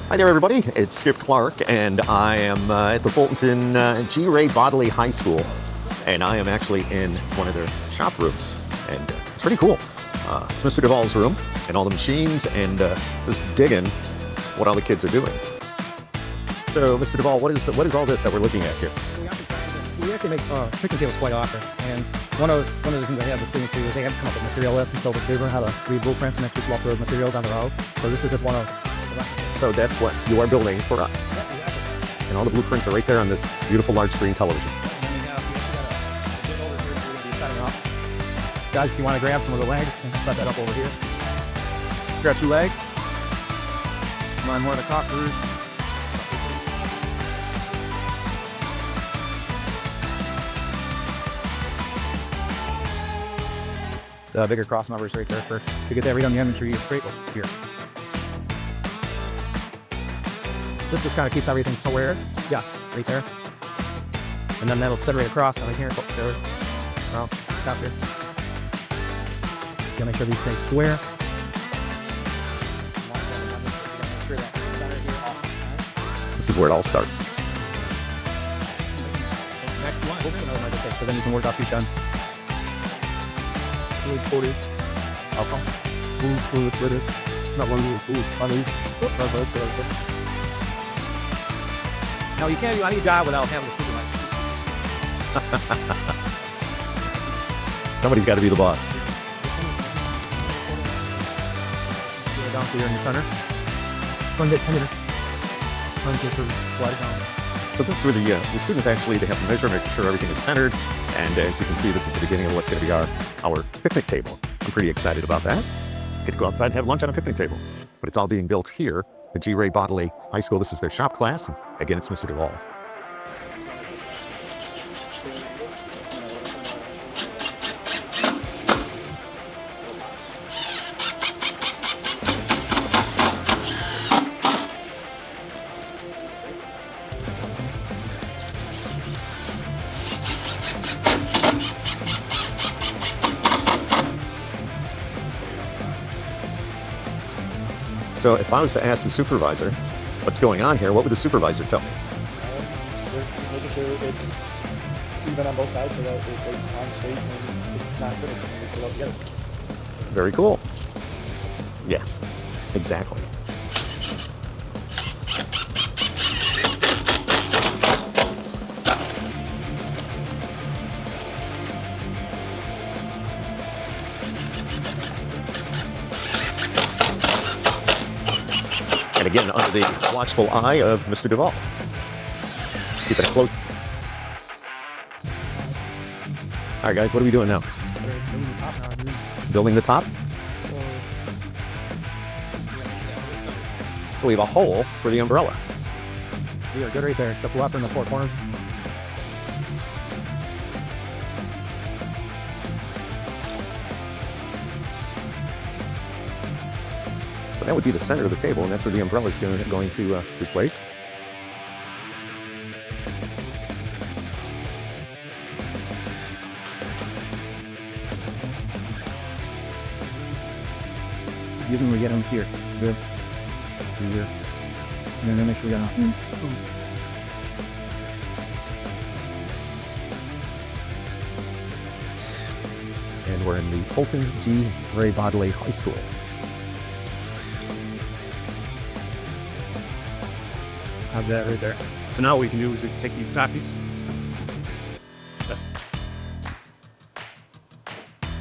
Hi there, everybody. It's Skip Clark, and I am at the Fulton G. Ray Bodley High School, and I am actually in one of their shop rooms, and it's pretty cool. It's Mr. Duval's room, and all the machines, and just digging what all the kids are doing. So, Mr. Duval, what is all this that we're looking at here? We actually make picnic tables quite often, and one of the things I have the students do is they have to come up with material lists, and so they learn how to read blueprints and actually pull up those materials on their own. So this is just one of them. So that's what you are building for us. Yeah, exactly. And all the blueprints are right there on this beautiful large screen television. And then we have a bit over here so we're going to be setting up. Guys, if you want to grab some of the legs, you can set that up over here. Grab 2 legs. Run more of the cross screws. The bigger cross numbers right there first. To get that right on the end, make sure you use straight here. This just kind of keeps everything square. Yes, right there. And then that'll sit right across right here. There. Well, top here. Gotta make sure these stay square. This is where it all starts. Next one, so then you can work off each end. Really outcome. Not one No, you can't do any job without having a supervisor. Somebody's got to be the boss. Down here in your center. So I'm get tender. So this is where the students actually, they have to measure, making sure everything is centered. And as you can see, this is the beginning of what's going to be our picnic table. I'm pretty excited about that. Get to go outside and have lunch on a picnic table. But it's all being built here at G. Ray Bodley High School. This is their shop class. And again, it's Mr. Duval. So if I was to ask the supervisor what's going on here, what would the supervisor tell me? Just making sure it's even on both sides so that it's on straight and it's not finished. It's all together. Very cool. Yeah, exactly. And again, under the watchful eye of Mr. Duval. Keep it close. All right, guys, what are we doing now? Building the top? So we have a hole for the umbrella. We are good right there, except we'll up in the 4 corners. So that would be the center of the table, and that's where the umbrella is going to be placed. Usually we get them here. Good. Here. So then make sure we got And we're in the Fulton G. Ray Bodley High School. Have that right there. So now what we can do is we can take these softies. Yes.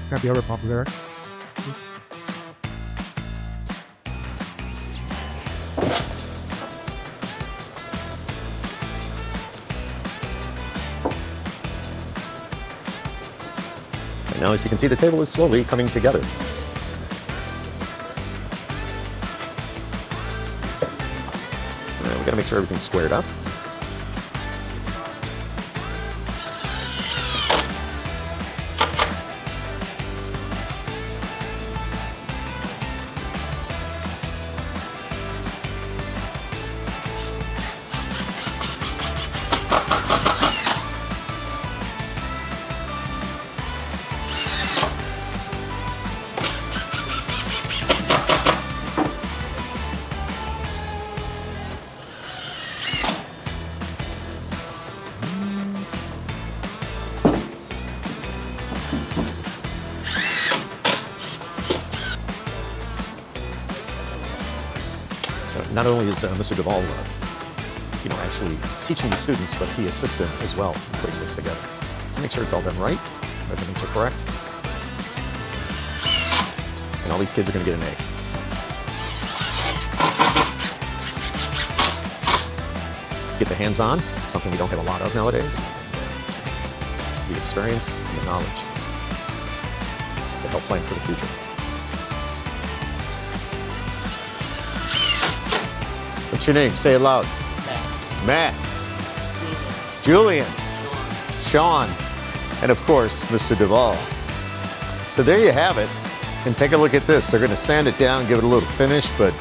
Grab the other pump there. And now, as you can see, the table is slowly coming together. We got to make sure everything's squared up. Not only is Mr. Duval, actually teaching the students, but he assists them as well in putting this together. Make sure it's all done right, measurements are correct, and all these kids are going to get an A. Get the hands-on, something we don't have a lot of nowadays. And, the experience and the knowledge to help plan for the future. What's your name? Say it loud. Max. Julian. Sean. And of course, Mr. Duval. So there you have it. And take a look at this. They're going to sand it down, give it a little finish, but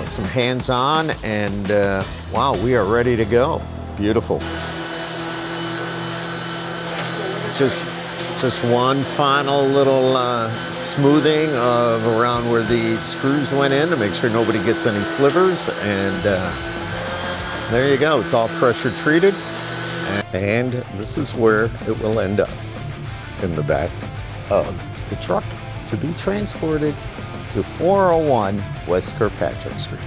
some hands-on, and wow, we are ready to go. Beautiful. Just one final little smoothing of around where the screws went in to make sure nobody gets any slivers, and there you go. It's all pressure treated, and this is where it will end up, in the back of the truck to be transported to 401 West Kirkpatrick Street.